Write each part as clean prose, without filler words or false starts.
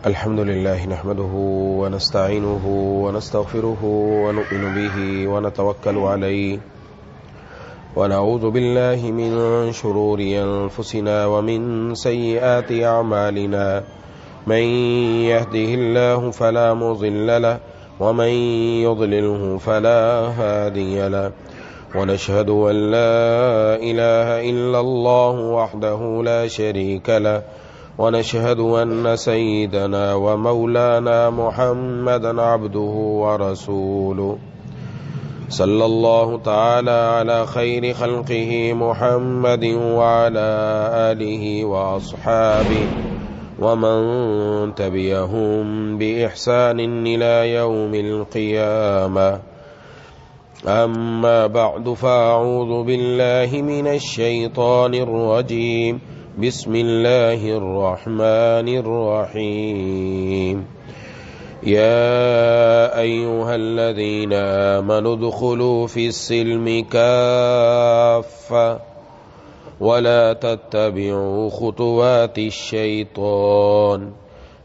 الحمد لله نحمده ونستعينه ونستغفره ونؤمن به ونتوكل عليه ونعوذ بالله من شرور أنفسنا ومن سيئات أعمالنا من يهده الله فلا مضل له ومن يضلله فلا هادي له ونشهد أن لا إله إلا الله وحده لا شريك له ونشهد أن سيدنا ومولانا محمدا عبده ورسوله صلى الله تعالى على خير خلقه محمد وعلى آله وأصحابه ومن تبعهم بإحسان إلى يوم القيامة أما بعد فأعوذ بالله من الشيطان الرجيم بسم الله الرحمن الرحيم يا أيها الذين آمنوا ادخلوا في السلم كافة ولا تتبعوا خطوات الشيطان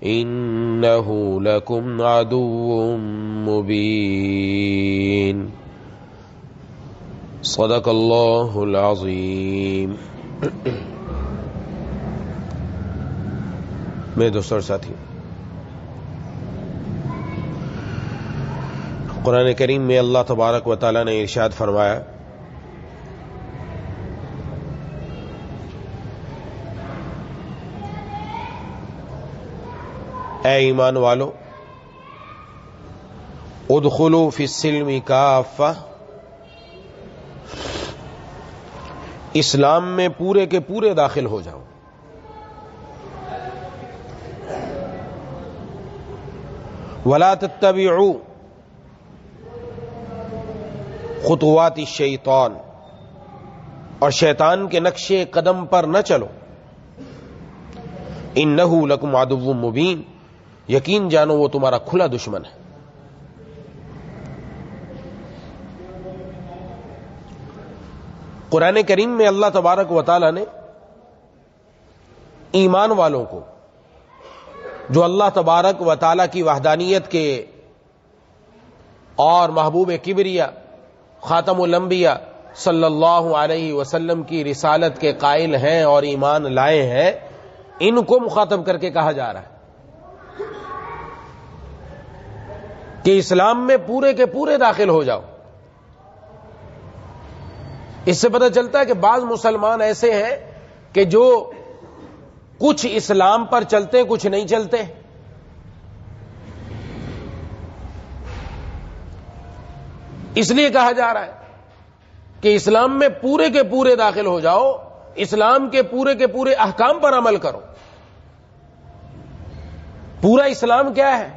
إنه لكم عدو مبين صدق الله العظيم. میرے دوستوں اور ساتھی، قرآن کریم میں اللہ تبارک و تعالی نے ارشاد فرمایا، اے ایمان والو ادخلوا فی السلم کافہ، اسلام میں پورے کے پورے داخل ہو جاؤ. ولا تتبعوا خطوات الشیطان، اور شیطان کے نقش قدم پر نہ چلو. انہ لکم عدو مبین، یقین جانو وہ تمہارا کھلا دشمن ہے. قرآن کریم میں اللہ تبارک و تعالی نے ایمان والوں کو، جو اللہ تبارک و تعالی کی وحدانیت کے اور محبوب کبریا خاتم الانبیاء صلی اللہ علیہ وسلم کی رسالت کے قائل ہیں اور ایمان لائے ہیں، ان کو مخاطب کر کے کہا جا رہا ہے کہ اسلام میں پورے کے پورے داخل ہو جاؤ. اس سے پتہ چلتا ہے کہ بعض مسلمان ایسے ہیں کہ جو کچھ اسلام پر چلتے کچھ نہیں چلتے. اس لیے کہا جا رہا ہے کہ اسلام میں پورے کے پورے داخل ہو جاؤ، اسلام کے پورے احکام پر عمل کرو. پورا اسلام کیا ہے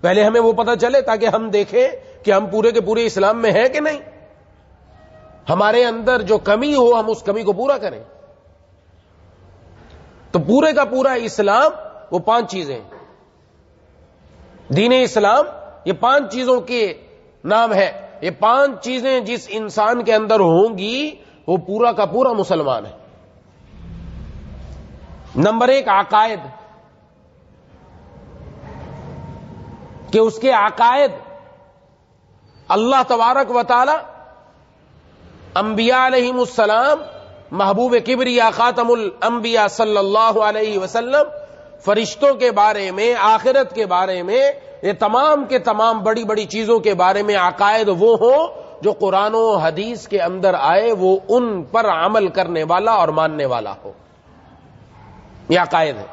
پہلے ہمیں وہ پتہ چلے، تاکہ ہم دیکھیں کہ ہم پورے کے پورے اسلام میں ہیں کہ نہیں. ہمارے اندر جو کمی ہو ہم اس کمی کو پورا کریں. تو پورے کا پورا اسلام وہ 5 چیزیں ہیں. دین اسلام یہ 5 چیزوں کے نام ہے. یہ 5 چیزیں جس انسان کے اندر ہوں گی وہ پورا کا پورا مسلمان ہے. نمبر 1 عقائد، کہ اس کے عقائد اللہ تبارک و تعالی انبیاء علیہم السلام، محبوب کبریا خاتم الانبیاء صلی اللہ علیہ وسلم، فرشتوں کے بارے میں، آخرت کے بارے میں، یہ تمام کے تمام بڑی بڑی چیزوں کے بارے میں عقائد وہ ہوں جو قرآن و حدیث کے اندر آئے، وہ ان پر عمل کرنے والا اور ماننے والا ہو. یہ عقائد ہے.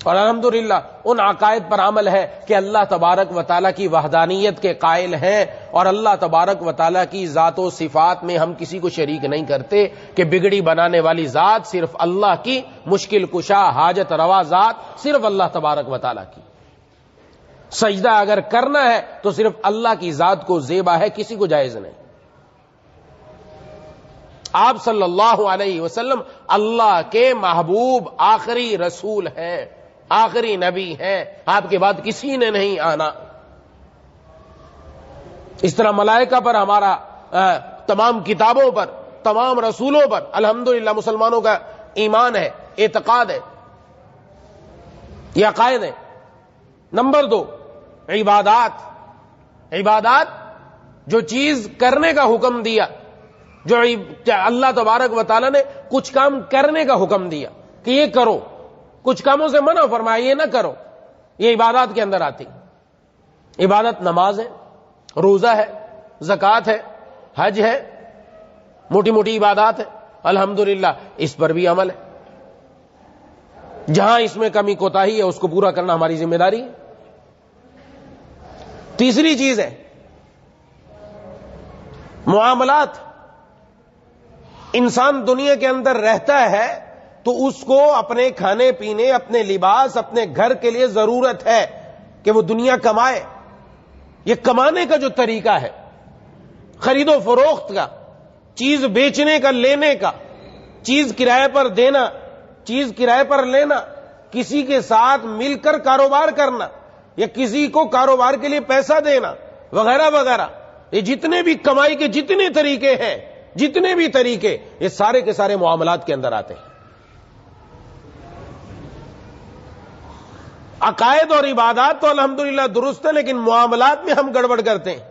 اور الحمدللہ ان عقائد پر عمل ہے کہ اللہ تبارک و تعالیٰ کی وحدانیت کے قائل ہیں، اور اللہ تبارک و تعالیٰ کی ذات و صفات میں ہم کسی کو شریک نہیں کرتے، کہ بگڑی بنانے والی ذات صرف اللہ کی، مشکل کشا حاجت روا ذات صرف اللہ تبارک و تعالیٰ کی. سجدہ اگر کرنا ہے تو صرف اللہ کی ذات کو زیبا ہے، کسی کو جائز نہیں. آپ صلی اللہ علیہ وسلم اللہ کے محبوب آخری رسول ہیں، آخری نبی ہیں، آپ کے بعد کسی نے نہیں آنا. اس طرح ملائکہ پر ہمارا تمام کتابوں پر، تمام رسولوں پر الحمدللہ مسلمانوں کا ایمان ہے، اعتقاد ہے. یہ عقائد ہیں. نمبر 2 عبادات جو چیز کرنے کا حکم دیا، جو اللہ تبارک و تعالیٰ نے کچھ کام کرنے کا حکم دیا کہ یہ کرو، کچھ کاموں سے منع فرمایا یہ نہ کرو، یہ عبادات کے اندر آتی. عبادت نماز ہے، روزہ ہے، زکوٰۃ ہے، حج ہے، موٹی موٹی عبادات ہے. الحمدللہ اس پر بھی عمل ہے. جہاں اس میں کمی کوتاہی ہے اس کو پورا کرنا ہماری ذمہ داری ہے. تیسری چیز ہے معاملات. انسان دنیا کے اندر رہتا ہے تو اس کو اپنے کھانے پینے، اپنے لباس، اپنے گھر کے لیے ضرورت ہے کہ وہ دنیا کمائے. یہ کمانے کا جو طریقہ ہے، خرید و فروخت کا، چیز بیچنے کا، لینے کا، چیز کرائے پر دینا، چیز کرائے پر لینا، کسی کے ساتھ مل کر کاروبار کرنا یا کسی کو کاروبار کے لیے پیسہ دینا وغیرہ وغیرہ، یہ جتنے بھی کمائی کے جتنے طریقے ہیں، جتنے بھی طریقے، یہ سارے کے سارے معاملات کے اندر آتے ہیں. عقائد اور عبادات تو الحمدللہ درست ہے، لیکن معاملات میں ہم گڑبڑ کرتے ہیں.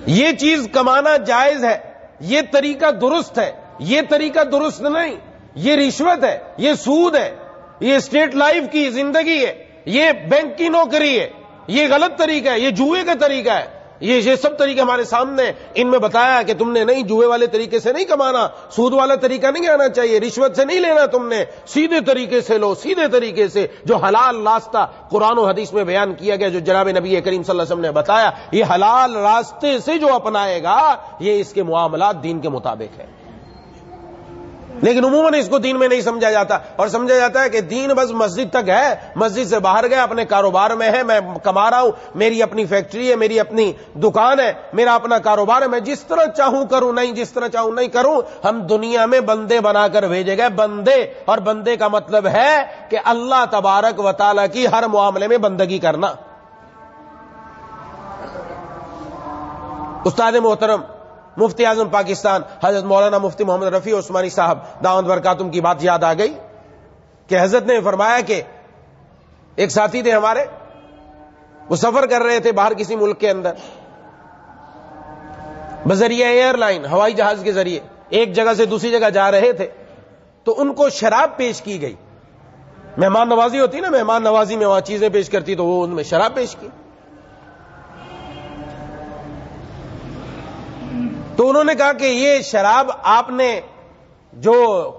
یہ چیز کمانا جائز ہے، یہ طریقہ درست ہے، یہ طریقہ درست نہیں، یہ رشوت ہے، یہ سود ہے، یہ اسٹیٹ لائف کی زندگی ہے، یہ بینک کی نوکری ہے، یہ غلط طریقہ ہے، یہ جوئے کا طریقہ ہے. یہ سب طریقے ہمارے سامنے، ان میں بتایا کہ تم نے نہیں، جوئے والے طریقے سے نہیں کمانا، سود والا طریقہ نہیں آنا چاہیے، رشوت سے نہیں لینا، تم نے سیدھے طریقے سے لو، سیدھے طریقے سے جو حلال راستہ قرآن و حدیث میں بیان کیا گیا، جو جناب نبی کریم صلی اللہ علیہ وسلم نے بتایا، یہ حلال راستے سے جو اپنائے گا یہ اس کے معاملات دین کے مطابق ہے. لیکن عموماً اس کو دین میں نہیں سمجھا جاتا، اور سمجھا جاتا ہے کہ دین بس مسجد تک ہے، مسجد سے باہر گیا، اپنے کاروبار میں ہے، میں کما رہا ہوں، میری اپنی فیکٹری ہے، میری اپنی دکان ہے، میرا اپنا کاروبار ہے، میں جس طرح چاہوں کروں، نہیں جس طرح چاہوں نہیں کروں. ہم دنیا میں بندے بنا کر بھیجے گئے، بندے، اور بندے کا مطلب ہے کہ اللہ تبارک و تعالیٰ کی ہر معاملے میں بندگی کرنا. استاد محترم مفتی اعظم پاکستان حضرت مولانا مفتی محمد رفیع عثمانی صاحب دامت برکاتہم کی بات یاد آ گئی کہ حضرت نے فرمایا کہ ایک ساتھی تھے ہمارے، وہ سفر کر رہے تھے باہر کسی ملک کے اندر بذریعہ ایئر لائن، ہوائی جہاز کے ذریعے ایک جگہ سے دوسری جگہ جا رہے تھے، تو ان کو شراب پیش کی گئی. مہمان نوازی ہوتی نا، مہمان نوازی میں وہاں چیزیں پیش کرتی، تو وہ ان میں شراب پیش کی. تو انہوں نے کہا کہ یہ شراب آپ نے جو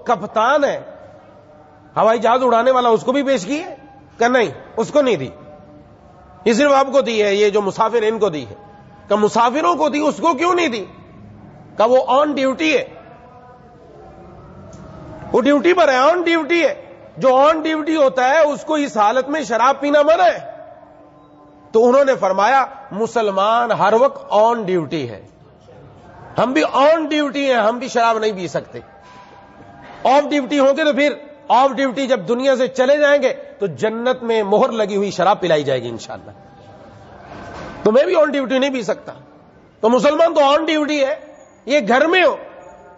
کپتان ہے ہوائی جہاز اڑانے والا اس کو بھی پیش کی ہے؟ کہ نہیں، اس کو نہیں دی، یہ صرف آپ کو دی ہے، یہ جو مسافر ان کو دی ہے. کہ مسافروں کو دی، اس کو کیوں نہیں دی؟ کہ وہ آن ڈیوٹی ہے، وہ ڈیوٹی پر ہے، آن ڈیوٹی ہے. جو آن ڈیوٹی ہوتا ہے اس کو اس حالت میں شراب پینا منع ہے. تو انہوں نے فرمایا مسلمان ہر وقت آن ڈیوٹی ہے، ہم بھی آن ڈیوٹی ہیں، ہم بھی شراب نہیں پی سکتے. آف ڈیوٹی ہوں گے تو پھر آف ڈیوٹی جب دنیا سے چلے جائیں گے تو جنت میں مہر لگی ہوئی شراب پلائی جائے گی انشاءاللہ. تو میں بھی آن ڈیوٹی نہیں پی سکتا. تو مسلمان تو آن ڈیوٹی ہے، یہ گھر میں ہو،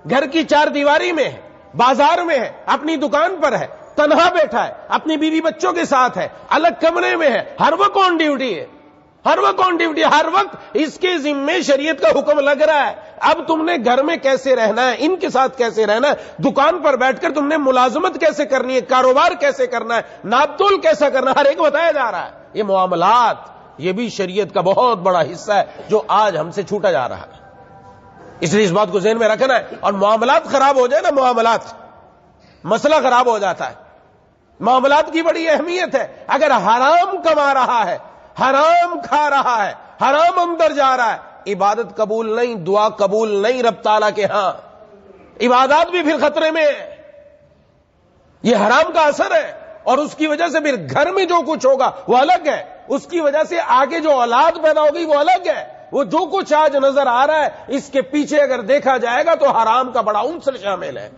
گھر کی چار دیواری میں ہے، بازار میں ہے، اپنی دکان پر ہے، تنہا بیٹھا ہے، اپنی بیوی بچوں کے ساتھ ہے، الگ کمرے میں ہے، ہر وقت آن ڈیوٹی ہے، ہر وقت آن ڈیوٹی، ہر وقت اس کے ذمے شریعت کا حکم لگ رہا ہے. اب تم نے گھر میں کیسے رہنا ہے، ان کے ساتھ کیسے رہنا ہے، دکان پر بیٹھ کر تم نے ملازمت کیسے کرنی ہے، کاروبار کیسے کرنا ہے، ناپ تول کیسا کرنا ہے، ہر ایک بتایا جا رہا ہے. یہ معاملات، یہ بھی شریعت کا بہت بڑا حصہ ہے جو آج ہم سے چھوٹا جا رہا ہے. اس لیے اس بات کو ذہن میں رکھنا ہے. اور معاملات خراب ہو جائے نا، معاملات، مسئلہ خراب ہو جاتا ہے. معاملات کی بڑی اہمیت ہے. اگر حرام کما رہا ہے، حرام کھا رہا ہے، حرام اندر جا رہا ہے، عبادت قبول نہیں، دعا قبول نہیں رب تعالیٰ کے ہاں. عبادات بھی پھر خطرے میں ہے. یہ حرام کا اثر ہے، اور اس کی وجہ سے پھر گھر میں جو کچھ ہوگا وہ الگ ہے، اس کی وجہ سے آگے جو اولاد پیدا ہوگی وہ الگ ہے. وہ جو کچھ آج نظر آ رہا ہے اس کے پیچھے اگر دیکھا جائے گا تو حرام کا بڑا عنصر شامل ہے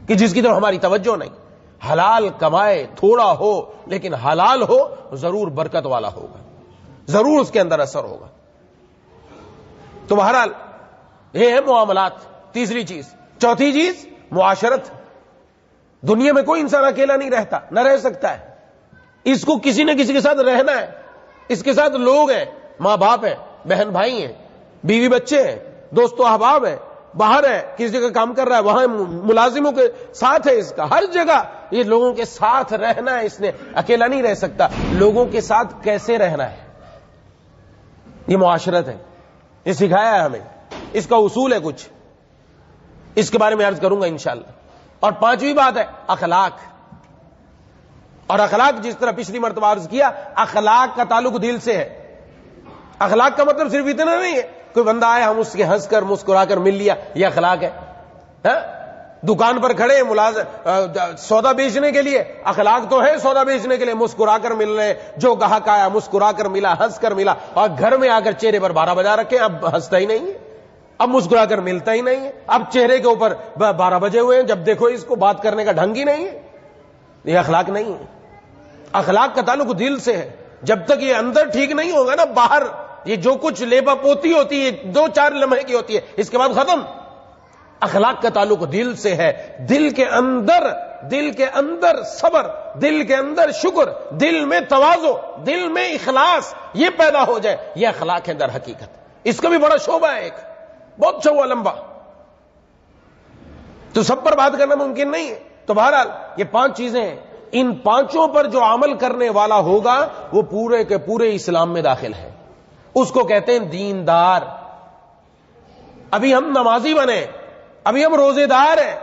کہ جس کی طرف ہماری توجہ نہیں. حلال کمائے، تھوڑا ہو لیکن حلال ہو، ضرور برکت والا ہوگا، ضرور اس کے اندر اثر ہوگا. تو بہرحال یہ ہے معاملات، تیسری چیز. چوتھی چیز معاشرت. دنیا میں کوئی انسان اکیلا نہیں رہتا، نہ رہ سکتا ہے. اس کو کسی نہ کسی کے ساتھ رہنا ہے، اس کے ساتھ لوگ ہیں، ماں باپ ہیں، بہن بھائی ہیں، بیوی بچے ہیں، دوست و احباب ہیں، باہر ہے، کسی جگہ کام کر رہا ہے، وہاں ملازموں کے ساتھ ہے، اس کا ہر جگہ یہ لوگوں کے ساتھ رہنا ہے، اس نے اکیلا نہیں رہ سکتا۔ لوگوں کے ساتھ کیسے رہنا ہے، یہ معاشرت ہے، یہ سکھایا ہے ہمیں، اس کا اصول ہے کچھ، اس کے بارے میں عرض کروں گا انشاءاللہ۔ اور پانچویں بات ہے اخلاق، اور اخلاق جس طرح پچھلی مرتبہ عرض کیا، اخلاق کا تعلق دل سے ہے۔ اخلاق کا مطلب صرف اتنا نہیں ہے کوئی بندہ آئے ہم اس کے ہنس کر مسکرا کر مل لیا، یہ اخلاق ہے؟ دکان پر کھڑے سودا بیچنے کے لیے، اخلاق تو ہے سودا بیچنے کے لیے، مسکرا کر مل رہے، جو گاہک آیا مسکرا کر ملا، ہنس کر ملا، اور گھر میں آ کر چہرے پر 12 بجا رکھے، اب ہنستا ہی نہیں ہے، اب مسکرا کر ملتا ہی نہیں ہے، اب چہرے کے اوپر 12 بجے ہوئے ہیں، جب دیکھو اس کو بات کرنے کا ڈھنگ ہی نہیں ہے۔ یہ اخلاق نہیں ہے۔ اخلاق کا تعلق دل سے ہے۔ جب تک یہ اندر ٹھیک نہیں ہوگا نا، باہر یہ جو کچھ لیبا پوتی ہوتی ہے 2-4 لمحے کی ہوتی ہے، اس کے بعد ختم۔ اخلاق کا تعلق دل سے ہے۔ دل کے اندر صبر، دل کے اندر شکر، دل میں تواضع، دل میں اخلاص یہ پیدا ہو جائے، یہ اخلاق ہے در حقیقت۔ اس کا بھی بڑا شعبہ ہے، ایک بہت شعبہ لمبا، تو سب پر بات کرنا ممکن نہیں ہے۔ تو بہرحال یہ 5 چیزیں ہیں، ان 5 پر جو عمل کرنے والا ہوگا وہ پورے کے پورے اسلام میں داخل ہے، اس کو کہتے ہیں دیندار۔ ابھی ہم نمازی بنے، ابھی ہم روزے دار ہیں،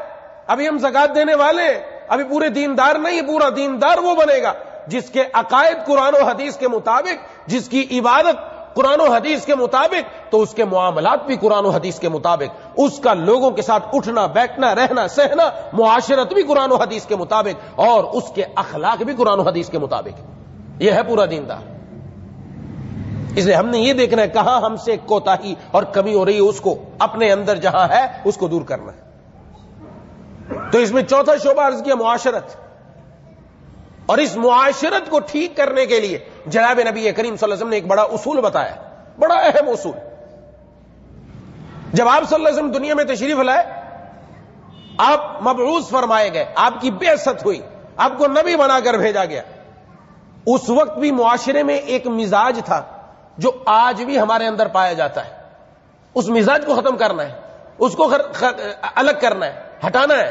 ابھی ہم زکات دینے والے ہیں، ابھی پورے دیندار نہیں۔ پورا دیندار وہ بنے گا جس کے عقائد قرآن و حدیث کے مطابق، جس کی عبادت قرآن و حدیث کے مطابق، تو اس کے معاملات بھی قرآن و حدیث کے مطابق، اس کا لوگوں کے ساتھ اٹھنا بیٹھنا رہنا سہنا معاشرت بھی قرآن و حدیث کے مطابق، اور اس کے اخلاق بھی قرآن و حدیث کے مطابق۔ یہ ہے پورا دیندار۔ اس لیے ہم نے یہ دیکھنا ہے کہاں ہم سے کوتاہی اور کمی ہو رہی ہے، اس کو اپنے اندر جہاں ہے اس کو دور کرنا ہے۔ تو اس میں چوتھا شعبہ عرض کیا معاشرت، اور اس معاشرت کو ٹھیک کرنے کے لیے جناب نبی کریم صلی اللہ علیہ وسلم نے ایک بڑا اصول بتایا، بڑا اہم اصول۔ جب آپ صلی اللہ علیہ وسلم دنیا میں تشریف لائے، آپ مبعوث فرمائے گئے، آپ کی بعثت ہوئی، آپ کو نبی بنا کر بھیجا گیا، اس وقت بھی معاشرے میں ایک مزاج تھا جو آج بھی ہمارے اندر پایا جاتا ہے۔ اس مزاج کو ختم کرنا ہے، اس کو الگ کرنا ہے، ہٹانا ہے۔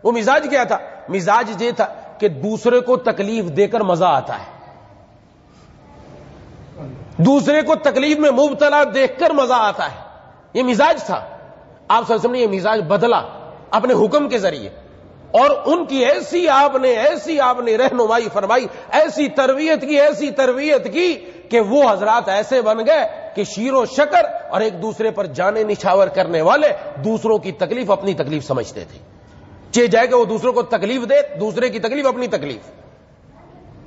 وہ مزاج کیا تھا؟ مزاج یہ تھا کہ دوسرے کو تکلیف دے کر مزہ آتا ہے، دوسرے کو تکلیف میں مبتلا دیکھ کر مزہ آتا ہے، یہ مزاج تھا۔ آپ صلی اللہ علیہ وسلم نے یہ مزاج بدلا اپنے حکم کے ذریعے، اور ان کی ایسی آپ نے رہنمائی فرمائی، ایسی تربیت کی کہ وہ حضرات ایسے بن گئے کہ شیر و شکر اور ایک دوسرے پر جانے نچھاور کرنے والے، دوسروں کی تکلیف اپنی تکلیف سمجھتے تھے۔ چاہے جائے کہ وہ دوسروں کو تکلیف دے، دوسرے کی تکلیف اپنی تکلیف،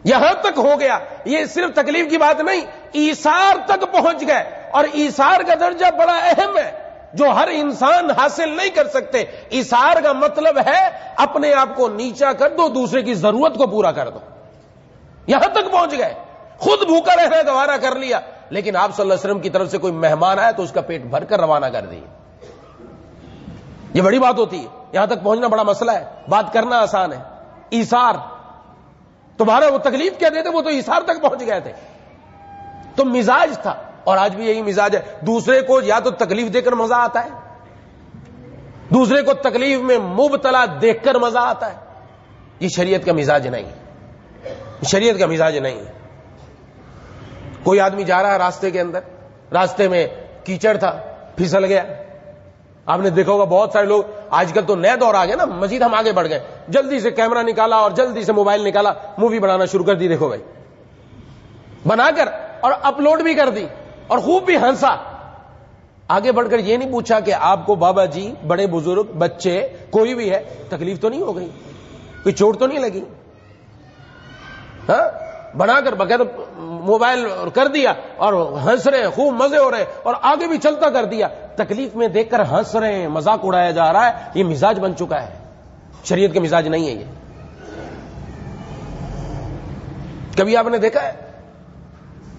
یہاں تک ہو گیا۔ یہ صرف تکلیف کی بات نہیں، ایثار تک پہنچ گئے، اور ایثار کا درجہ بڑا اہم ہے جو ہر انسان حاصل نہیں کر سکتے۔ ایثار کا مطلب ہے اپنے آپ کو نیچا کر دو، دوسرے کی ضرورت کو پورا کر دو۔ یہاں تک پہنچ گئے، خود بھوکا رہنا گوارا کر لیا، لیکن آپ صلی اللہ علیہ وسلم کی طرف سے کوئی مہمان آیا تو اس کا پیٹ بھر کر روانہ کر دیے۔ یہ بڑی بات ہوتی ہے، یہاں تک پہنچنا بڑا مسئلہ ہے، بات کرنا آسان ہے۔ ایثار، تمہارا وہ تکلیف کیا دیتے، وہ تو ایثار تک پہنچ گئے تھے۔ تو مزاج تھا، اور آج بھی یہی مزاج ہے۔ دوسرے کو یا تو تکلیف دے کر مزہ آتا ہے، دوسرے کو تکلیف میں مبتلا دیکھ کر مزہ آتا ہے۔ یہ شریعت کا مزاج نہیں ہے، شریعت کا مزاج نہیں ہے۔ کوئی آدمی جا رہا ہے راستے کے اندر، راستے میں کیچڑ تھا، پھسل گیا۔ آپ نے دیکھا ہوگا بہت سارے لوگ، آج کل تو نئے دور آ گیا نا، مزید ہم آگے بڑھ گئے، جلدی سے کیمرہ نکالا اور جلدی سے موبائل نکالا، مووی بنانا شروع کر دی۔ دیکھو بھائی، بنا کر اور اپلوڈ بھی کر دی، اور خوب بھی ہنسا۔ آگے بڑھ کر یہ نہیں پوچھا کہ آپ کو بابا جی، بڑے بزرگ، بچے، کوئی بھی ہے، تکلیف تو نہیں ہو گئی، کوئی چوٹ تو نہیں لگی؟ ہاں، بنا کر بغیر موبائل کر دیا، اور ہنس رہے ہیں، خوب مزے ہو رہے ہیں، اور آگے بھی چلتا کر دیا، تکلیف میں دیکھ کر ہنس رہے ہیں، مذاق اڑایا جا رہا ہے۔ یہ مزاج بن چکا ہے، شریعت کا مزاج نہیں ہے یہ۔ کبھی آپ نے دیکھا ہے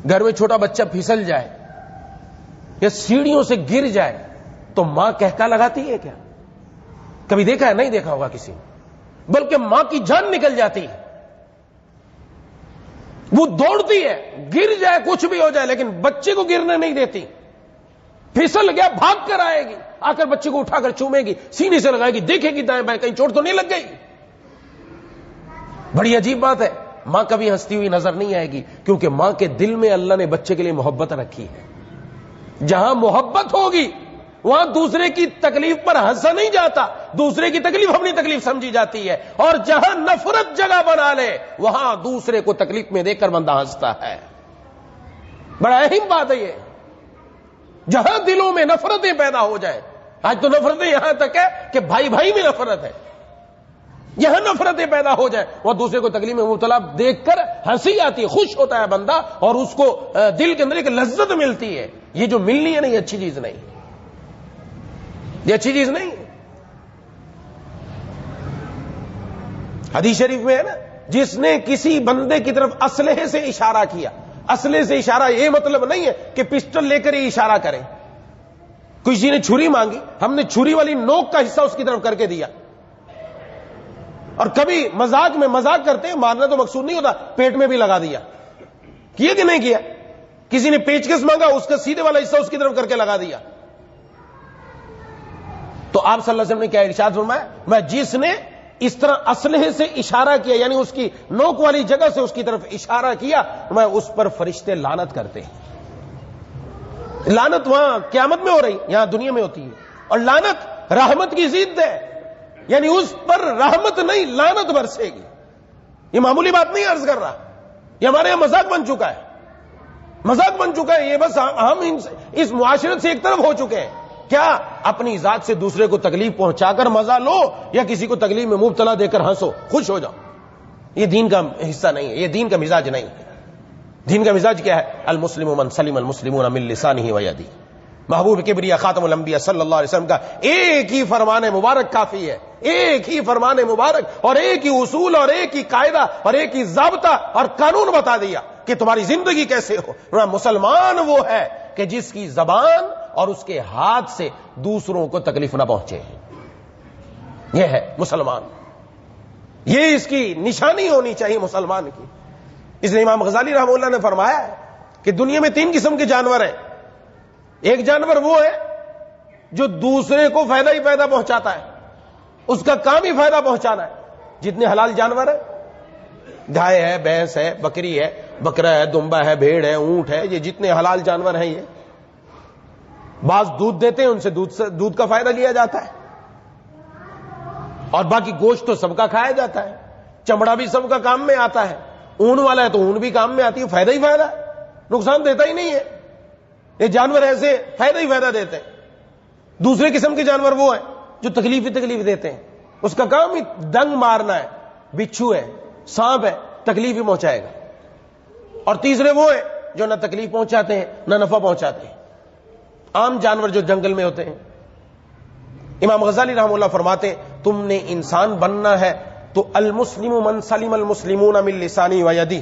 گھر میں چھوٹا بچہ پھسل جائے یا سیڑھیوں سے گر جائے تو ماں کہکا لگاتی ہے کیا؟ کبھی دیکھا ہے؟ نہیں دیکھا ہوگا کسی نے، بلکہ ماں کی جان نکل جاتی ہے۔ وہ دوڑتی ہے، گر جائے کچھ بھی ہو جائے، لیکن بچے کو گرنے نہیں دیتی. پھسل گیا بھاگ کر آئے گی، آ کر بچے کو اٹھا کر چومے گی، سینے سے لگائے گی، دیکھے گی دائیں بائیں کہیں چوٹ تو نہیں لگ گئی. بڑی عجیب بات ہے، ماں کبھی ہنستی ہوئی نظر نہیں آئے گی، کیونکہ ماں کے دل میں اللہ نے بچے کے لیے محبت رکھی ہے. جہاں محبت ہوگی وہاں دوسرے کی تکلیف پر ہنسا نہیں جاتا، دوسرے کی تکلیف اپنی تکلیف سمجھی جاتی ہے. اور جہاں نفرت جگہ بنا لے وہاں دوسرے کو تکلیف میں دیکھ کر بندہ ہنستا ہے. بڑا اہم بات ہے یہ. جہاں دلوں میں نفرتیں پیدا ہو جائیں، آج تو نفرتیں یہاں تک ہے کہ بھائی بھائی میں نفرت ہے، یہاں نفرتیں پیدا ہو جائیں وہاں دوسرے کو تکلیف میں مبتلا دیکھ کر ہنسی آتی ہے، خوش ہوتا ہے بندہ، اور اس کو دل کے اندر ایک لذت ملتی ہے. یہ جو ملنی ہے نا، یہ اچھی چیز نہیں، یہ اچھی چیز نہیں. حدیث شریف میں ہے نا، جس نے کسی بندے کی طرف اسلحے سے اشارہ کیا، اسلحے سے اشارہ یہ مطلب نہیں ہے کہ پسٹل لے کر ہی اشارہ کریں. کسی نے چھری مانگی، ہم نے چھری والی نوک کا حصہ اس کی طرف کر کے دیا. اور کبھی مذاق میں مذاق کرتے ہیں، مارنا تو مقصود نہیں ہوتا، پیٹ میں بھی لگا دیا. کیا کہ نہیں کیا؟ کسی نے پیچکس مانگا، اس کا سیدھے والا حصہ اس کی طرف کر کے لگا دیا. تو آپ صلی اللہ علیہ وسلم نے کیا ارشاد فرمایا؟ میں جس نے اس طرح اسلحے سے اشارہ کیا، یعنی اس کی نوک والی جگہ سے اس کی طرف اشارہ کیا، میں اس پر فرشتے لعنت کرتے ہیں. لعنت وہاں قیامت میں ہو رہی، یہاں دنیا میں ہوتی ہے. اور لعنت رحمت کی ضد ہے، یعنی اس پر رحمت نہیں لعنت برسے گی. یہ معمولی بات نہیں عرض کر رہا، یہ ہمارے یہاں مذاق بن چکا ہے، مذاق بن چکا ہے. یہ بس ہم اس معاشرت سے ایک طرف ہو چکے ہیں. کیا اپنی ذات سے دوسرے کو تکلیف پہنچا کر مزہ لو، یا کسی کو تکلیف میں مبتلا دے کر ہنسو، خوش ہو جاؤ. یہ دین کا حصہ نہیں ہے، یہ دین کا مزاج نہیں ہے. دین کا مزاج کیا ہے؟ المسلم من سلم المسلمون من لسانه ویده. محبوب کبریا خاتم الانبیاء صلی اللہ علیہ وسلم کا ایک ہی فرمان مبارک کافی ہے، ایک ہی فرمان مبارک، اور ایک ہی اصول اور ایک ہی قاعدہ اور ایک ہی ضابطہ اور قانون بتا دیا کہ تمہاری زندگی کیسے ہو. مسلمان وہ ہے کہ جس کی زبان اور اس کے ہاتھ سے دوسروں کو تکلیف نہ پہنچے. یہ ہے مسلمان، یہ اس کی نشانی ہونی چاہیے مسلمان کی. اس لیے امام غزالی رحمہ اللہ نے فرمایا ہے کہ دنیا میں 3 قسم کے جانور ہیں. ایک جانور وہ ہے جو دوسرے کو فائدہ ہی فائدہ پہنچاتا ہے، اس کا کام ہی فائدہ پہنچانا ہے. جتنے حلال جانور ہیں، گائے ہے، بھینس ہے، بکری ہے، بکرا ہے، دمبا ہے، بھیڑ ہے، اونٹ ہے، یہ جتنے حلال جانور ہیں، یہ بعض دودھ دیتے ہیں، ان سے دودھ کا فائدہ لیا جاتا ہے. اور باقی گوشت تو سب کا کھایا جاتا ہے، چمڑا بھی سب کا کام میں آتا ہے. اون والا ہے تو اون بھی کام میں آتی ہے، فائدہ ہی فائدہ ہے، نقصان دیتا ہی نہیں ہے. یہ جانور ایسے فائدہ ہی فائدہ دیتے ہیں. دوسرے قسم کے جانور وہ ہیں جو تکلیف ہی تکلیف دیتے ہیں، اس کا کام ہی ڈنگ مارنا ہے. بچھو ہے، سانپ ہے، تکلیف ہی پہنچائے گا. اور تیسرے وہ ہیں جو نہ تکلیف پہنچاتے ہیں نہ نفع پہنچاتے ہیں، عام جانور جو جنگل میں ہوتے ہیں. امام غزالی رحمہ اللہ فرماتے ہیں تم نے انسان بننا ہے تو المسلم من سلم المسلمون من لسانی و یدی،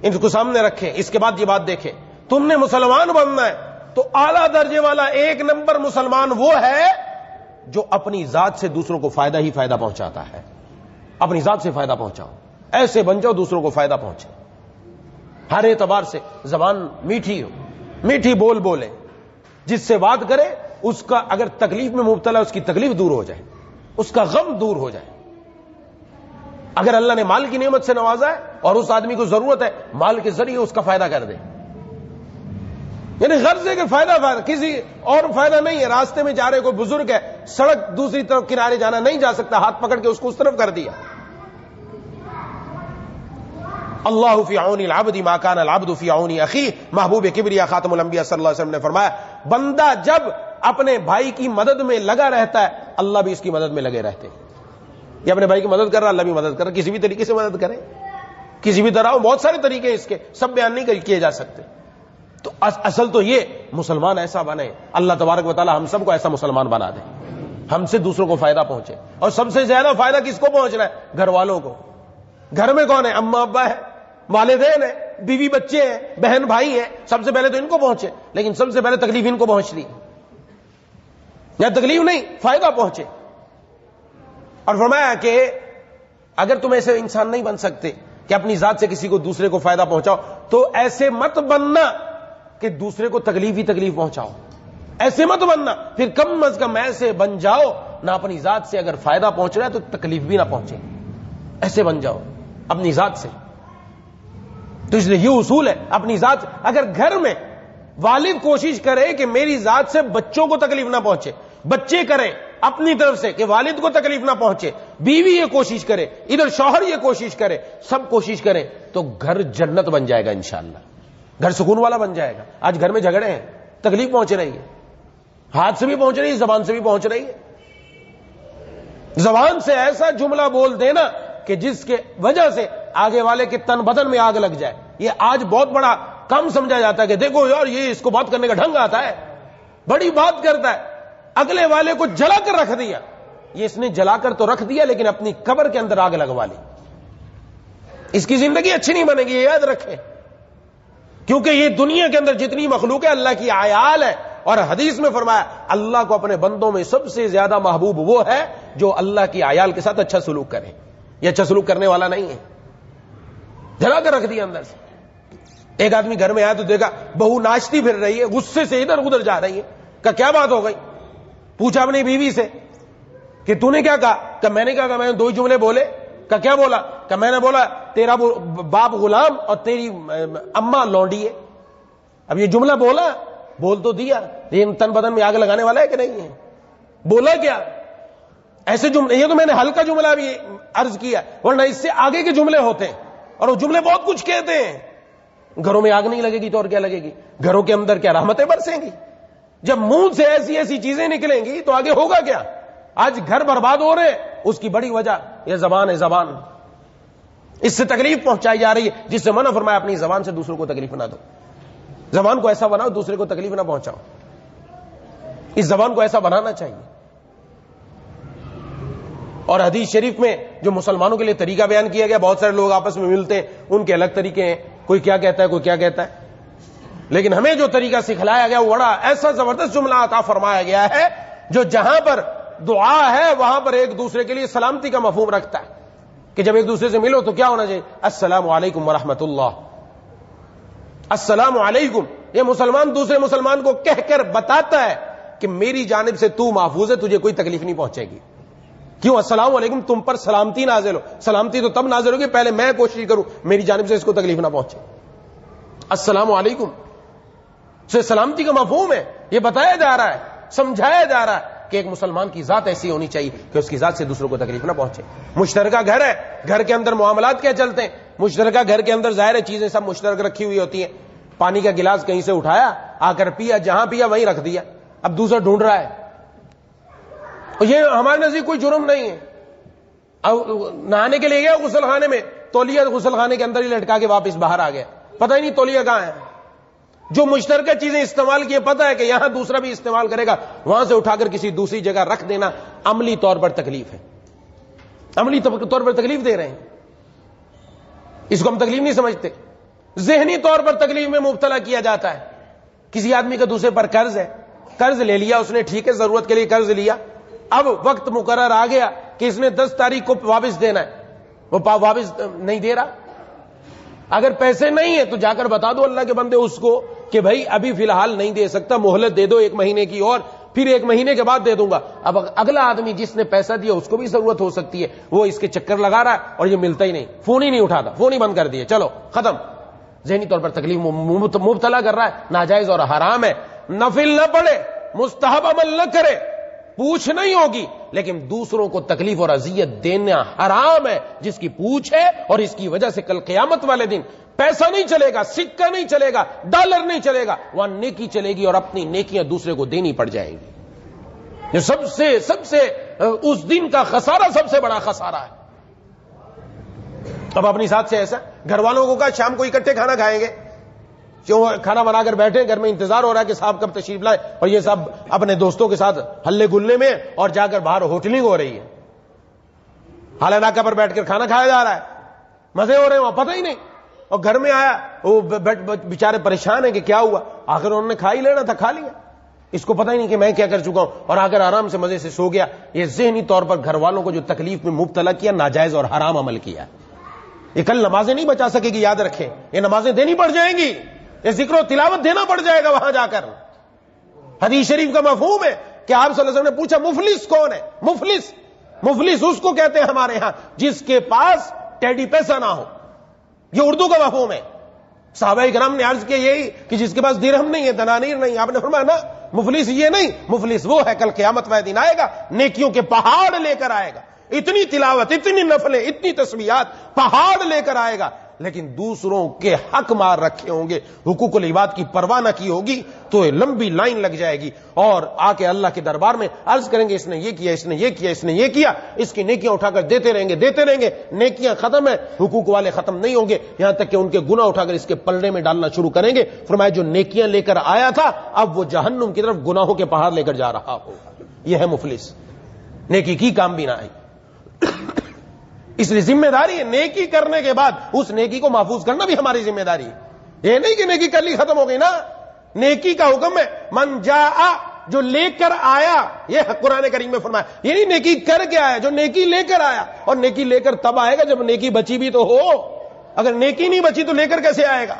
ان کو سامنے رکھیں. اس کے بعد یہ بات دیکھیں، تم نے مسلمان بننا ہے تو اعلیٰ درجے والا 1 نمبر مسلمان وہ ہے جو اپنی ذات سے دوسروں کو فائدہ ہی فائدہ پہنچاتا ہے. اپنی ذات سے فائدہ پہنچاؤ، ایسے بن جاؤ دوسروں کو فائدہ پہنچے. ہر اعتبار سے زبان میٹھی ہو، میٹھی بول بولے، جس سے بات کرے اس کا اگر تکلیف میں مبتلا اس کی تکلیف دور ہو جائے، اس کا غم دور ہو جائے. اگر اللہ نے مال کی نعمت سے نوازا ہے اور اس آدمی کو ضرورت ہے، مال کے ذریعے اس کا فائدہ کر دے. یعنی غرض ہے کہ فائدہ کسی اور فائدہ نہیں ہے. راستے میں جا رہے کوئی بزرگ ہے، سڑک دوسری طرف کنارے جانا نہیں جا سکتا، ہاتھ پکڑ کے اس کو اس طرف کر دیا. اللہ فی عون العبد ما کان العبد فی عون اخیہ. محبوب کبریا خاتم الانبیاء صلی اللہ علیہ وسلم نے فرمایا بندہ جب اپنے بھائی کی مدد میں لگا رہتا ہے اللہ بھی اس کی مدد میں لگے رہتے ہیں. یہ اپنے بھائی کی مدد کر رہا، اللہ بھی مدد کر رہا. کسی بھی طریقے سے مدد کرے، کسی بھی طرح. بہت سارے طریقے اس کے، سب بیان نہیں کیے جا سکتے. تو اصل تو یہ مسلمان ایسا بنے، اللہ تبارک و تعالی ہم سب کو ایسا مسلمان بنا دے، ہم سے دوسروں کو فائدہ پہنچے. اور سب سے زیادہ فائدہ کس کو پہنچ رہا ہے؟ گھر والوں کو. گھر میں کون ہے؟ اماں ابا ہے، والدین ہیں، بیوی بچے ہیں، بہن بھائی ہیں. سب سے پہلے تو ان کو پہنچے، لیکن سب سے پہلے تکلیف ان کو پہنچ رہی، یا تکلیف نہیں فائدہ پہنچے. اور فرمایا کہ اگر تم ایسے انسان نہیں بن سکتے کہ اپنی ذات سے کسی کو دوسرے کو فائدہ پہنچاؤ، تو ایسے مت بننا کہ دوسرے کو تکلیف ہی تکلیف پہنچاؤ، ایسے مت بننا، پھر کم از کم ایسے بن جاؤ نہ اپنی ذات سے اگر فائدہ پہنچ رہا ہے تو تکلیف بھی نہ پہنچے، ایسے بن جاؤ اپنی ذات سے۔ تو اس لیے یہ اصول ہے اپنی ذات، اگر گھر میں والد کوشش کرے کہ میری ذات سے بچوں کو تکلیف نہ پہنچے، بچے کریں اپنی طرف سے کہ والد کو تکلیف نہ پہنچے، بیوی یہ کوشش کرے، ادھر شوہر یہ کوشش کرے، سب کوشش کریں، تو گھر جنت بن جائے گا انشاءاللہ، گھر سکون والا بن جائے گا۔ آج گھر میں جھگڑے ہیں، تکلیف پہنچ رہی ہے، ہاتھ سے بھی پہنچ رہی ہے، زبان سے بھی پہنچ رہی ہے۔ زبان سے ایسا جملہ بول دینا کہ جس کے وجہ سے آگے والے کے تن بدن میں آگ لگ جائے، یہ آج بہت بڑا کم سمجھا جاتا ہے کہ دیکھو یار یہ اس کو بات کرنے کا ڈھنگ آتا ہے، بڑی بات کرتا ہے، اگلے والے کو جلا کر رکھ دیا۔ یہ اس نے جلا کر تو رکھ دیا لیکن اپنی قبر کے اندر آگ لگوا لی، اس کی زندگی اچھی نہیں بنے گی، یہ یاد رکھے، کیونکہ یہ دنیا کے اندر جتنی مخلوق ہے اللہ کی عیال ہے، اور حدیث میں فرمایا اللہ کو اپنے بندوں میں سب سے زیادہ محبوب وہ ہے جو اللہ کی عیال کے ساتھ اچھا سلوک کرے، یہ اچھا سلوک کرنے والا نہیں ہے، جلا کر رکھ دیا اندر سے۔ ایک آدمی گھر میں آیا تو دیکھا بہو ناچتی پھر رہی ہے، غصے سے ادھر ادھر جا رہی ہے، کہ کیا بات ہو گئی؟ پوچھا اپنی بیوی سے کہ تو نے کیا کہا؟ کہ میں نے کہا کہ میں نے دو جملے بولے۔ کہ کیا بولا؟ کہ میں نے بولا تیرا باپ غلام اور تیری اماں لونڈی ہے۔ اب یہ جملہ بولا، بول تو دیا، لیکن تن بدن میں آگ لگانے والا ہے کہ نہیں ہے؟ بولا کیا؟ ایسے جملے، یہ تو میں نے ہلکا جملہ بھی عرض کیا، ورنہ اس سے آگے کے جملے ہوتے ہیں، اور وہ جملے بہت کچھ کہتے ہیں۔ گھروں میں آگ نہیں لگے گی تو اور کیا لگے گی؟ گھروں کے اندر کیا رحمتیں برسیں گی؟ جب منہ سے ایسی ایسی چیزیں نکلیں گی تو آگے ہوگا کیا؟ آج گھر برباد ہو رہے ہیں، اس کی بڑی وجہ یہ زبان ہے، زبان اس سے تکلیف پہنچائی جا رہی ہے، جس سے منع فرمایا اپنی زبان سے دوسروں کو تکلیف نہ دو، زبان کو ایسا بناؤ دوسرے کو تکلیف نہ پہنچاؤ، اس زبان کو ایسا بنانا چاہیے۔ اور حدیث شریف میں جو مسلمانوں کے لیے طریقہ بیان کیا گیا، بہت سارے لوگ آپس میں ملتے ہیں، ان کے الگ طریقے ہیں، کوئی کیا کہتا ہے کوئی کیا کہتا ہے، لیکن ہمیں جو طریقہ سکھلایا گیا وہ بڑا ایسا زبردست جملہ عطا فرمایا گیا ہے جو جہاں پر دعا ہے وہاں پر ایک دوسرے کے لیے سلامتی کا مفہوم رکھتا ہے، کہ جب ایک دوسرے سے ملو تو کیا ہونا چاہیے؟ السلام علیکم ورحمۃ اللہ، السلام علیکم۔ یہ مسلمان دوسرے مسلمان کو کہہ کر بتاتا ہے کہ میری جانب سے تو محفوظ ہے، تجھے کوئی تکلیف نہیں پہنچے گی۔ کیوں؟ السلام علیکم، تم پر سلامتی نازل ہو، سلامتی تو تب نازل ہوگی پہلے میں کوشش کروں میری جانب سے اس کو تکلیف نہ پہنچے۔ السلام علیکم سے سلامتی کا مفہوم ہے، یہ بتایا جا رہا ہے، سمجھایا جا رہا ہے کہ ایک مسلمان کی ذات ایسی ہونی چاہیے کہ اس کی ذات سے دوسروں کو تکلیف نہ پہنچے۔ مشترکہ گھر ہے، گھر کے اندر معاملات کیا چلتے ہیں؟ مشترکہ گھر کے اندر ظاہر چیزیں سب مشترک رکھی ہوئی ہوتی ہیں، پانی کا گلاس کہیں سے اٹھایا آ کر پیا، جہاں پیا وہیں رکھ دیا، اب دوسرا ڈھونڈ رہا ہے، اور یہ ہمارے نزدیک کوئی جرم نہیں ہے۔ نہانے کے لیے گیا غسل خانے میں، تولیہ غسل خانے کے اندر ہی لٹکا کے واپس باہر آ گیا، پتہ ہی نہیں تولیہ کہاں ہے۔ جو مشترکہ چیزیں استعمال کیے پتہ ہے کہ یہاں دوسرا بھی استعمال کرے گا، وہاں سے اٹھا کر کسی دوسری جگہ رکھ دینا عملی طور پر تکلیف ہے، عملی طور پر تکلیف دے رہے ہیں، اس کو ہم تکلیف نہیں سمجھتے۔ ذہنی طور پر تکلیف میں مبتلا کیا جاتا ہے، کسی آدمی کا دوسرے پر قرض ہے، قرض لے لیا اس نے، ٹھیک ہے ضرورت کے لیے قرض لیا، اب وقت مقرر آ گیا کہ اس نے 10 تاریخ کو واپس دینا ہے، وہ واپس نہیں دے رہا، اگر پیسے نہیں ہیں تو جا کر بتا دو اللہ کے بندے اس کو کہ بھائی ابھی فی الحال نہیں دے سکتا، مہلت دے دو 1 مہینے کی، اور پھر 1 مہینے کے بعد دے دوں گا۔ اب اگلا آدمی جس نے پیسہ دیا اس کو بھی ضرورت ہو سکتی ہے، وہ اس کے چکر لگا رہا ہے اور یہ ملتا ہی نہیں، فون ہی نہیں اٹھاتا، فون ہی بند کر دیا، چلو ختم۔ ذہنی طور پر تکلیف مبتلا کر رہا ہے، ناجائز اور حرام ہے۔ نفل نہ پڑھے، مستحب عمل نہ کرے، پوچھ نہیں ہوگی، لیکن دوسروں کو تکلیف اور اذیت دینا حرام ہے، جس کی پوچھ ہے، اور اس کی وجہ سے کل قیامت والے دن پیسہ نہیں چلے گا، سکہ نہیں چلے گا، ڈالر نہیں چلے گا، وہاں نیکی چلے گی اور اپنی نیکیاں دوسرے کو دینی پڑ جائیں گی۔ یہ سب سے اس دن کا خسارہ سب سے بڑا خسارہ ہے۔ اب اپنی ساتھ سے ایسا گھر والوں کو کہا شام کو اکٹھے کھانا کھائیں گے، کیوں کھانا بنا کر بیٹھے، گھر میں انتظار ہو رہا ہے کہ صاحب کب تشریف لائے، اور یہ سب اپنے دوستوں کے ساتھ ہلے گلے میں، اور جا کر باہر ہوٹلنگ ہو رہی ہے، حال ناکہ پر بیٹھ کر کھانا کھایا جا رہا ہے، مزے ہو رہے ہیں وہاں، پتہ ہی نہیں، اور گھر میں آیا وہ بیچارے پریشان ہیں کہ کیا ہوا، آخر انہوں نے کھا ہی لینا تھا، کھا لیا، اس کو پتہ ہی نہیں کہ میں کیا کر چکا ہوں، اور آ کر آرام سے مزے سے سو گیا۔ یہ ذہنی طور پر گھر والوں کو جو تکلیف میں مبتلا کیا، ناجائز اور حرام عمل کیا، یہ کل نمازیں نہیں بچا سکے گی، یاد رکھیں، یہ نمازیں دینی پڑ جائیں گی، یہ ذکر و تلاوت دینا پڑ جائے گا وہاں جا کر۔ حدیث شریف کا مفہوم ہے کہ آپ صلی اللہ علیہ وسلم نے پوچھا مفلس کون ہے؟ مفلس اس کو کہتے ہیں ہمارے ہاں جس کے پاس ٹیڈی پیسہ نہ ہو، یہ اردو کا مفہوم ہے۔ صحابہ کرام نے عرض کیا یہی کہ جس کے پاس درہم نہیں ہے، دنانیر نہیں، آپ نے فرمایا نا مفلس یہ نہیں، مفلس وہ ہے کل قیامت والے دن آئے گا نیکیوں کے پہاڑ لے کر آئے گا، اتنی تلاوت، اتنی نفلیں، اتنی تسبیحات، پہاڑ لے کر آئے گا، لیکن دوسروں کے حق مار رکھے ہوں گے، حقوق العباد کی پرواہ نہ کی ہوگی تو لمبی لائن لگ جائے گی، اور آ کے اللہ کے دربار میں عرض کریں گے اس نے یہ کیا، اس نے یہ کیا، اس نے یہ کیا، اس کی نیکیاں اٹھا کر دیتے رہیں گے، نیکیاں ختم ہیں، حقوق والے ختم نہیں ہوں گے، یہاں تک کہ ان کے گناہ اٹھا کر اس کے پلڑے میں ڈالنا شروع کریں گے۔ فرمایا جو نیکیاں لے کر آیا تھا اب وہ جہنم کی طرف گناہوں کے پہاڑ لے کر جا رہا ہوگا، یہ ہے مفلس، نیکی کی کام بھی نہ آئی۔ اس لیے ذمہ داری ہے نیکی کرنے کے بعد اس نیکی کو محفوظ کرنا بھی ہماری ذمہ داری ہے، یہ نہیں کہ نیکی کر لی ختم ہو گئی نا، نیکی کا حکم ہے من جاء، جو لے کر آیا، یہ قرآن کریم میں فرمایا، یہ نہیں نیکی کر کے آیا، جو نیکی لے کر آیا، اور نیکی لے کر تب آئے گا جب نیکی بچی بھی تو ہو، اگر نیکی نہیں بچی تو لے کر کیسے آئے گا؟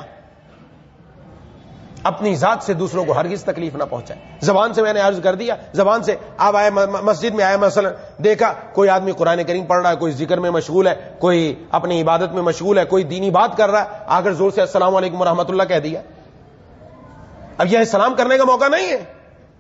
اپنی ذات سے دوسروں کو ہرگز تکلیف نہ پہنچائے۔ زبان سے میں نے عرض کر دیا، زبان سے آپ آئے مسجد میں آئے، مثلا دیکھا کوئی آدمی قرآن کریم پڑھ رہا ہے، کوئی ذکر میں مشغول ہے، کوئی اپنی عبادت میں مشغول ہے، کوئی دینی بات کر رہا ہے، آ کر زور سے السلام علیکم ورحمۃ اللہ کہہ دیا، اب یہ سلام کرنے کا موقع نہیں ہے۔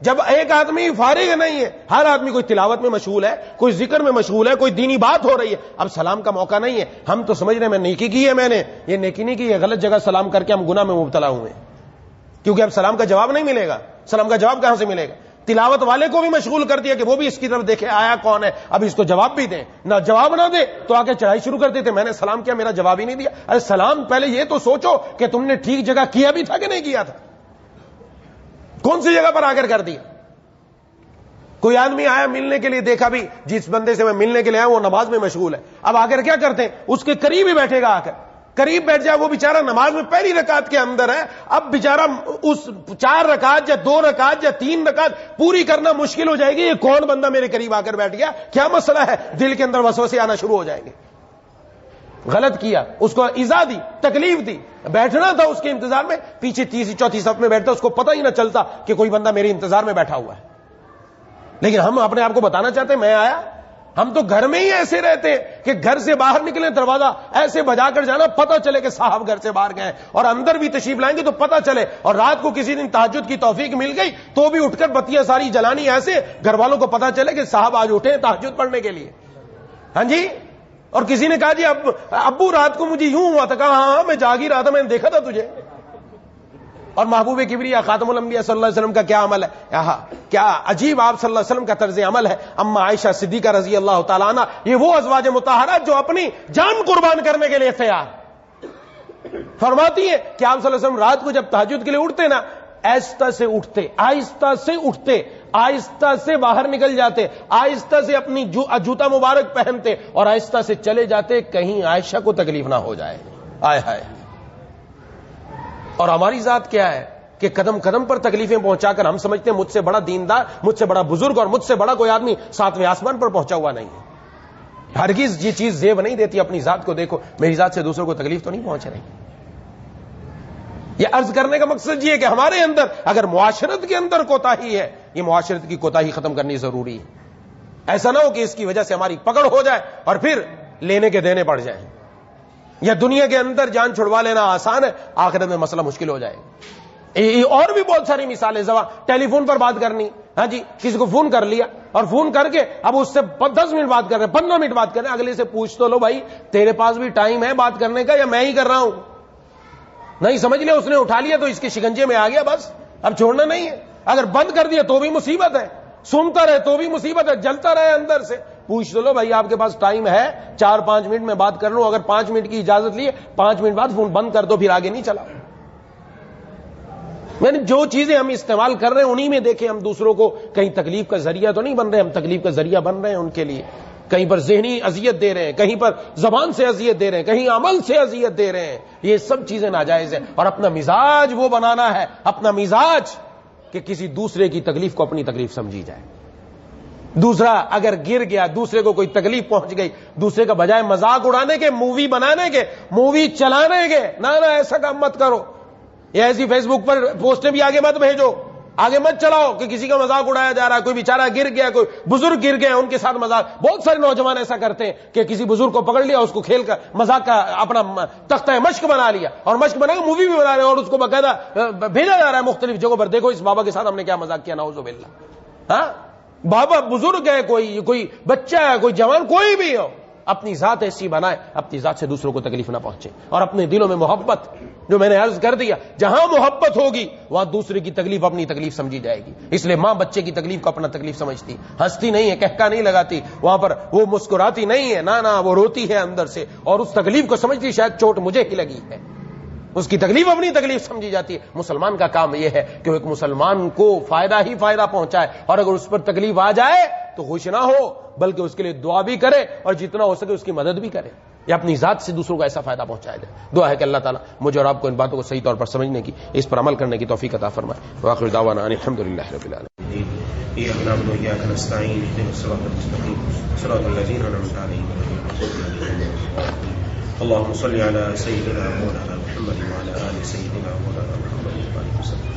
جب ایک آدمی فارغ نہیں ہے، ہر آدمی کوئی تلاوت میں مشغول ہے، کوئی ذکر میں مشغول ہے، کوئی دینی بات ہو رہی ہے، اب سلام کا موقع نہیں ہے۔ ہم تو سمجھ رہے ہیں میں نیکی کی ہے، میں نے یہ نیکی نہیں کی ہے، غلط جگہ سلام کر کے ہم گناہ میں مبتلا ہوئے ہیں، کیونکہ اب سلام کا جواب نہیں ملے گا، سلام کا جواب کہاں سے ملے گا؟ تلاوت والے کو بھی مشغول کر دیا کہ وہ بھی اس کی طرف دیکھے آیا کون ہے، اب اس کو جواب بھی دیں، نہ جواب نہ دے تو آ کے چڑھائی شروع کر دیتے، میں نے سلام کیا میرا جواب ہی نہیں دیا۔ ارے سلام پہلے یہ تو سوچو کہ تم نے ٹھیک جگہ کیا بھی تھا کہ نہیں کیا تھا، کون سی جگہ پر آ کر دیا؟ کوئی آدمی آیا ملنے کے لیے، دیکھا بھی جس بندے سے میں ملنے کے لیے آیا وہ نماز میں مشغول ہے، اب آ کر کیا کرتے ہیں، اس کے قریب ہی بیٹھے گا، آ کر قریب بیٹھ جائے، وہ بیچارہ نماز میں پہلی رکعت کے اندر ہے، اب بیچارہ اس 4 رکعت یا 2 رکعت یا 3 رکعت پوری کرنا مشکل ہو جائے گی، یہ کون بندہ میرے قریب آ کر بیٹھ گیا، کیا مسئلہ ہے؟ دل کے اندر وسوسے آنا شروع ہو جائیں گے، غلط کیا، اس کو ایذا دی، تکلیف دی، بیٹھنا تھا اس کے انتظار میں، پیچھے 3ری 4تھی صف میں بیٹھتا، اس کو پتہ ہی نہ چلتا کہ کوئی بندہ میرے انتظار میں بیٹھا ہوا ہے، لیکن ہم اپنے آپ کو بتانا چاہتے ہیں میں آیا۔ ہم تو گھر میں ہی ایسے رہتے ہیں کہ گھر سے باہر نکلے دروازہ ایسے بجا کر جانا، پتہ چلے کہ صاحب گھر سے باہر گئے، اور اندر بھی تشریف لائیں گے تو پتہ چلے، اور رات کو کسی دن تہجد کی توفیق مل گئی تو بھی اٹھ کر بتیاں ساری جلانی، ایسے گھر والوں کو پتہ چلے کہ صاحب آج اٹھے تہجد پڑھنے کے لیے، ہاں جی۔ اور کسی نے کہا جی ابو رات کو مجھے یوں ہوا تھا، کہا ہاں میں جاگ ہی رہا تھا، میں نے دیکھا تھا تجھے۔ اور محبوب کبریا خاتم الانبیاء صلی اللہ علیہ وسلم کا کیا عمل ہے، کیا عجیب آپ صلی اللہ علیہ وسلم کا طرز عمل ہے۔ اما عائشہ صدیقہ رضی اللہ تعالیٰ عنہ، یہ وہ ازواج مطہرات جو اپنی جان قربان کرنے کے لیے تیار، فرماتی ہے کہ آپ صلی اللہ علیہ وسلم رات کو جب تہجد کے لیے اٹھتے نا، آہستہ سے اٹھتے، آہستہ سے اٹھتے، آہستہ سے باہر نکل جاتے، آہستہ سے اپنی جوتا مبارک پہنتے اور آہستہ سے چلے جاتے، کہیں عائشہ کو تکلیف نہ ہو جائے۔ آئے ہائے، اور ہماری ذات کیا ہے کہ قدم قدم پر تکلیفیں پہنچا کر ہم سمجھتے ہیں مجھ سے بڑا دیندار، مجھ سے بڑا بزرگ اور مجھ سے بڑا کوئی آدمی 7ویں آسمان پر پہنچا ہوا نہیں ہے۔ ہرگز یہ چیز زیب نہیں دیتی، اپنی ذات کو دیکھو، میری ذات سے دوسروں کو تکلیف تو نہیں پہنچ رہی۔ یہ عرض کرنے کا مقصد یہ ہے کہ ہمارے اندر اگر معاشرت کے اندر کوتاہی ہے، یہ معاشرت کی کوتاہی ختم کرنی ضروری ہے، ایسا نہ ہو کہ اس کی وجہ سے ہماری پکڑ ہو جائے اور پھر لینے کے دینے پڑ جائیں، یا دنیا کے اندر جان چھڑوا لینا آسان ہے، آخرت میں مسئلہ مشکل ہو جائے گا۔ اور بھی بہت ساری مثالیں، ٹیلی فون پر بات کرنی، ہاں جی، کسی کو فون کر لیا اور فون کر کے اب اس سے 10 منٹ بات کر رہے ہیں، 15 منٹ بات کر رہے ہیں، اگلے سے پوچھ تو لو بھائی تیرے پاس بھی ٹائم ہے بات کرنے کا یا میں ہی کر رہا ہوں؟ نہیں سمجھ لیا، اس نے اٹھا لیا تو اس کے شکنجے میں آ گیا، بس اب چھوڑنا نہیں ہے۔ اگر بند کر دیا تو بھی مصیبت ہے، سنتا رہے تو بھی مصیبت ہے، جلتا رہے اندر سے، پوچھ تو لو بھائی آپ کے پاس ٹائم ہے 4-5 منٹ میں بات کر لوں، اگر 5 منٹ کی اجازت لیے 5 منٹ بعد فون بند کر دو، پھر آگے نہیں چلا۔ یعنی جو چیزیں ہم استعمال کر رہے ہیں انہی میں دیکھیں ہم دوسروں کو کہیں تکلیف کا ذریعہ تو نہیں بن رہے، ہم تکلیف کا ذریعہ بن رہے ہیں ان کے لیے، کہیں پر ذہنی اذیت دے رہے ہیں، کہیں پر زبان سے اذیت دے رہے ہیں، کہیں عمل سے اذیت دے رہے ہیں، یہ سب چیزیں ناجائز ہیں۔ اور اپنا مزاج وہ بنانا ہے، اپنا مزاج کہ کسی دوسرے کی تکلیف کو اپنی تکلیف سمجھی جائے، دوسرا اگر گر گیا، دوسرے کو کوئی تکلیف پہنچ گئی، دوسرے کا بجائے مذاق اڑانے کے، مووی بنانے کے، مووی چلانے کے، نہ ایسا کام مت کرو. یہ ایسی فیس بک پر پوسٹیں بھی آگے مت بھیجو، آگے مت چلاؤ کہ کسی کا مذاق اڑایا جا رہا ہے، کوئی بیچارہ گر گیا، کوئی بزرگ گر گئے ان کے ساتھ مذاق. بہت سارے نوجوان ایسا کرتے ہیں کہ کسی بزرگ کو پکڑ لیا، اس کو کھیل کر مذاق کا اپنا تختہ مشق بنا لیا، اور مشق بنا کے مووی بھی بنا رہے ہیں، اور اس کو باقاعدہ بھیجا جا رہا ہے مختلف جگہوں پر. دیکھو اس بابا کے ساتھ ہم نے کیا مذاق کیا، نعوذ باللہ. ہاں بابا بزرگ ہے، کوئی بچہ ہے، کوئی جوان، کوئی بھی ہو، اپنی ذات ایسی بنائے اپنی ذات سے دوسروں کو تکلیف نہ پہنچے، اور اپنے دلوں میں محبت، جو میں نے عرض کر دیا جہاں محبت ہوگی وہاں دوسرے کی تکلیف اپنی تکلیف سمجھی جائے گی. اس لیے ماں بچے کی تکلیف کو اپنا تکلیف سمجھتی، ہنستی نہیں ہے، کہکا نہیں لگاتی، وہاں پر وہ مسکراتی نہیں ہے، نہ وہ روتی ہے اندر سے، اور اس تکلیف کو سمجھتی شاید چوٹ مجھے ہی لگی ہے، اس کی تکلیف اپنی تکلیف سمجھی جاتی ہے. مسلمان کا کام یہ ہے کہ وہ ایک مسلمان کو فائدہ ہی فائدہ پہنچائے، اور اگر اس پر تکلیف آ جائے تو خوش نہ ہو بلکہ اس کے لیے دعا بھی کرے، اور جتنا ہو سکے اس کی مدد بھی کرے، یا اپنی ذات سے دوسروں کو ایسا فائدہ پہنچایا جائے. دعا ہے کہ اللہ تعالیٰ مجھے اور آپ کو ان باتوں کو صحیح طور پر سمجھنے کی، اس پر عمل کرنے کی توفیق عطا فرمائے. وآخر دعوانا ان الحمدللہ رب العالمین. إياك نعبد وإياك نستعين اهدنا الصراط المستقيم صراط الذين أنعمت عليهم اللهم صل على سيدنا مولانا محمد وعلى آل سيدنا مولانا محمد وآله وسلم.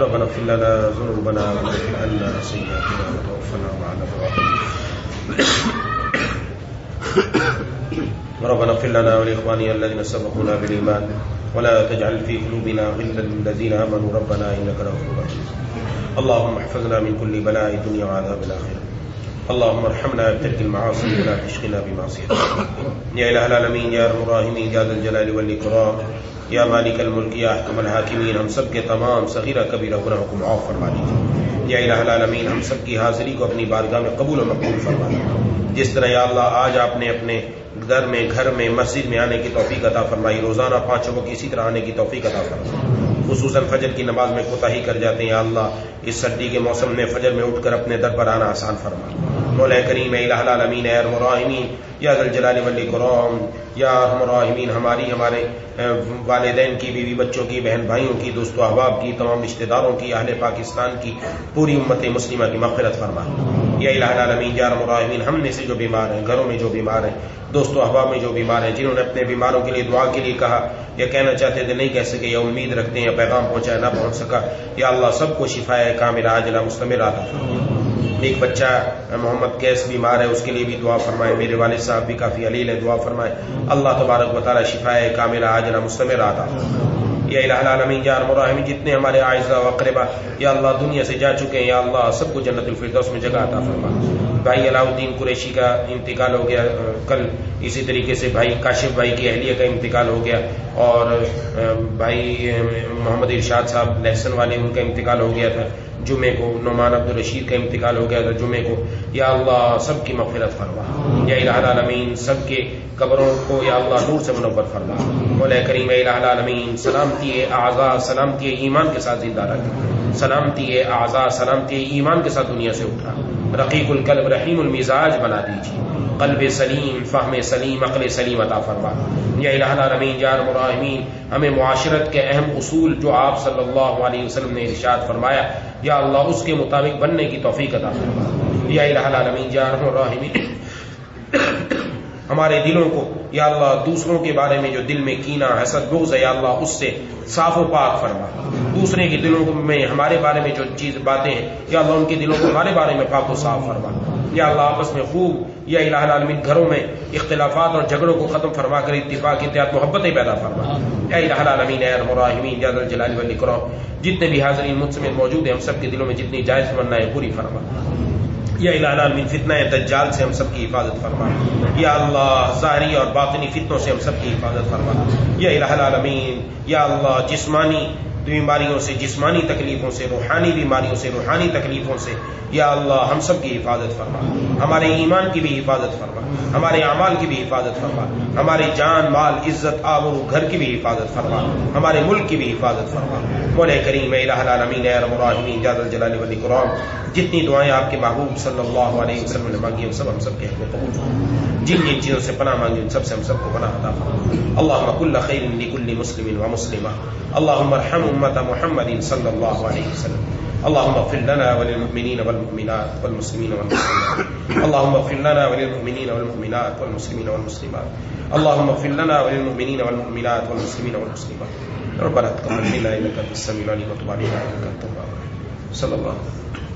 ربنا اغفر لنا ذنوبنا واغفر عنا سيئاتنا وتوفنا مع الأبرار. ربنا اغفر لنا ولإخواننا الذين سبقونا بالإيمان ولا تجعل في قلوبنا غلا للذين آمنوا ربنا إنك رؤوف رحيم. اللهم احفظنا من كل بلاء الدنيا وعذاب الآخرة. اللهم ارحمنا بترك المعاصي ولا تشغلنا بمعصيتك. يا إله العالمين يا أرحم الراحمين يا ذا الجلال والإكرام یا مالک الملک یا احکم الحاکمین، ہم سب کے تمام صغیرہ کبیرہ گناہوں کو معاف فرما دیجیے. یا الہ العالمین ہم سب کی حاضری کو اپنی بارگاہ میں قبول و مقبول فرما دیجیے. جس طرح یا اللہ آج آپ نے اپنے در میں، گھر میں، مسجد میں آنے کی توفیق عطا فرمائی، روزانہ 5 وقت اسی طرح آنے کی توفیق عطا فرمائی. خصوصاً فجر کی نماز میں کوتاہی کر جاتے ہیں، یا اللہ اس سردی کے موسم میں فجر میں اٹھ کر اپنے در پر آنا آسان فرما. مولا کریم اے الہ العالمین اے ارحم الراحمین یا ذا الجلال والاکرام یا ارحم الراحمین ہمارے والدین کی، بیوی بچوں کی، بہن بھائیوں کی، دوست و احباب کی، تمام رشتہ داروں کی، اہل پاکستان کی، پوری امت مسلمہ کی مغفرت فرما. یا الہ العالمین یا ارحم الراحمین ہم میں سے جو بیمار ہیں، گھروں میں جو بیمار ہیں، دوست و احباب میں جو بیمار ہیں، جنہوں نے اپنے بیماروں کے لیے دعا کے لیے کہا یا کہنا چاہتے تھے نہیں کہہ سکے، یا امید رکھتے ہیں یا پیغام پہنچایا نہ پہنچ سکا، یا اللہ سب کو شفا کاملہ عاجلہ مستمرہ عطا فرما. ایک بچہ محمد کیس بیمار ہے، اس کے لیے بھی دعا فرمائے. میرے والد صاحب بھی کافی علیل ہے، دعا فرمائے. اللہ تبارک و تعالی شفا کاملہ عاجلہ مستمرہ عطا فرما. یا الہ العالمین یا ارحم الراحمین جتنے ہمارے اعزاء و اقربا یا اللہ دنیا سے جا چکے ہیں، یا اللہ سب کو جنت الفردوس میں جگہ عطا فرما. بھائی علاؤ الدین قریشی کا انتقال ہو گیا کل، اسی طریقے سے بھائی کاشف بھائی کی اہلیہ کا انتقال ہو گیا، اور بھائی محمد ارشاد صاحب لہسن والے ان کا انتقال ہو گیا تھا جمعے کو. نعمان عبدالرشید کا انتقال ہو گیا تھا جمعے کو. یا اللہ سب کی مغفرت فرما. یا الہ العالمین سب کے قبروں کو یا اللہ نور سے منور فرما. مولا کریم اے الہ العالمین سلامتی اعضاء، سلامتی ایمان کے ساتھ زندہ رکھ، سلامتی اعضاء، سلامتی ایمان کے ساتھ دنیا سے اٹھا. رقیق القلب رحیم المزاج بنا دیجیے. قلب سلیم، فہم سلیم، عقل سلیم عطا فرما. یا الہ العالمین یا ارحم الراحمین ہمیں معاشرت کے اہم اصول جو آپ صلی اللہ علیہ وسلم نے ارشاد فرمایا یا اللہ اس کے مطابق بننے کی توفیق عطا فرما. یا الہ العالمین یا ارحم الراحمین ہمارے دلوں کو یا اللہ دوسروں کے بارے میں جو دل میں کینہ، حسد، بغض ہے یا اللہ اس سے صاف و پاک فرما. دوسرے کے دلوں میں ہمارے بارے میں جو باتیں ہیں یا اللہ ان کے دلوں کو ہمارے بارے میں پاک و صاف فرما. یا اللہ آپس میں خوب یا الہ العالمین گھروں میں اختلافات اور جھگڑوں کو ختم فرما کر اتفاق، اتحاد، محبتیں پیدا فرما. یا الہ العالمین اے ارحم الراحمین یا ذا الجلال والاکرام جتنے بھی حاضرین مجھ سمیت موجود ہیں ہم سب کے دلوں میں جتنی جائز تمنا ہے پوری فرما. یا الہ العالمین فتنہ دجال سے ہم سب کی حفاظت فرما. یا اللہ ظاہری اور باطنی فتنوں سے ہم سب کی حفاظت فرما. یا الہ العالمین یا اللہ جسمانی بیماریوں سے، جسمانی تکلیفوں سے، روحانی بیماریوں سے، روحانی تکلیفوں سے یا اللہ ہم سب کی حفاظت فرما. ہمارے ایمان کی بھی حفاظت فرما، ہمارے اعمال کی بھی حفاظت فرما، ہماری جان، مال، عزت، آبرو، گھر کی بھی حفاظت فرما، ہمارے ملک کی بھی حفاظت فرما. مولا کریم اے الہ العالمین اے ارحم الراحمین یا ذا الجلال والاکرام جتنی دعائیں آپ کے محبوب صلی اللہ علیہ وسلم نے مانگی سب ہم سب کے حق میں قبول کرو. جن جن چیزوں سے پناہ مانگی ان سب سے ہم سب کو پناہ عطا فرما. اللهم كل خير لكل مسلم ومسلمة. اللهم ارحم امة محمد صلی اللہ علیہ وسلم. اللهم اغفر لنا وللمؤمنين والمؤمنات والمسلمين والمسلمات اللهم اغفر لنا وللمؤمنين والمؤمنات والمسلمين والمسلمات اللهم اغفر لنا وللمؤمنين والمؤمنات والمسلمين والمسلمات ربنا تقبل منا انك انت السميع العليم وتب علينا انك انت التواب الرحيم صلى الله عليه وسلم.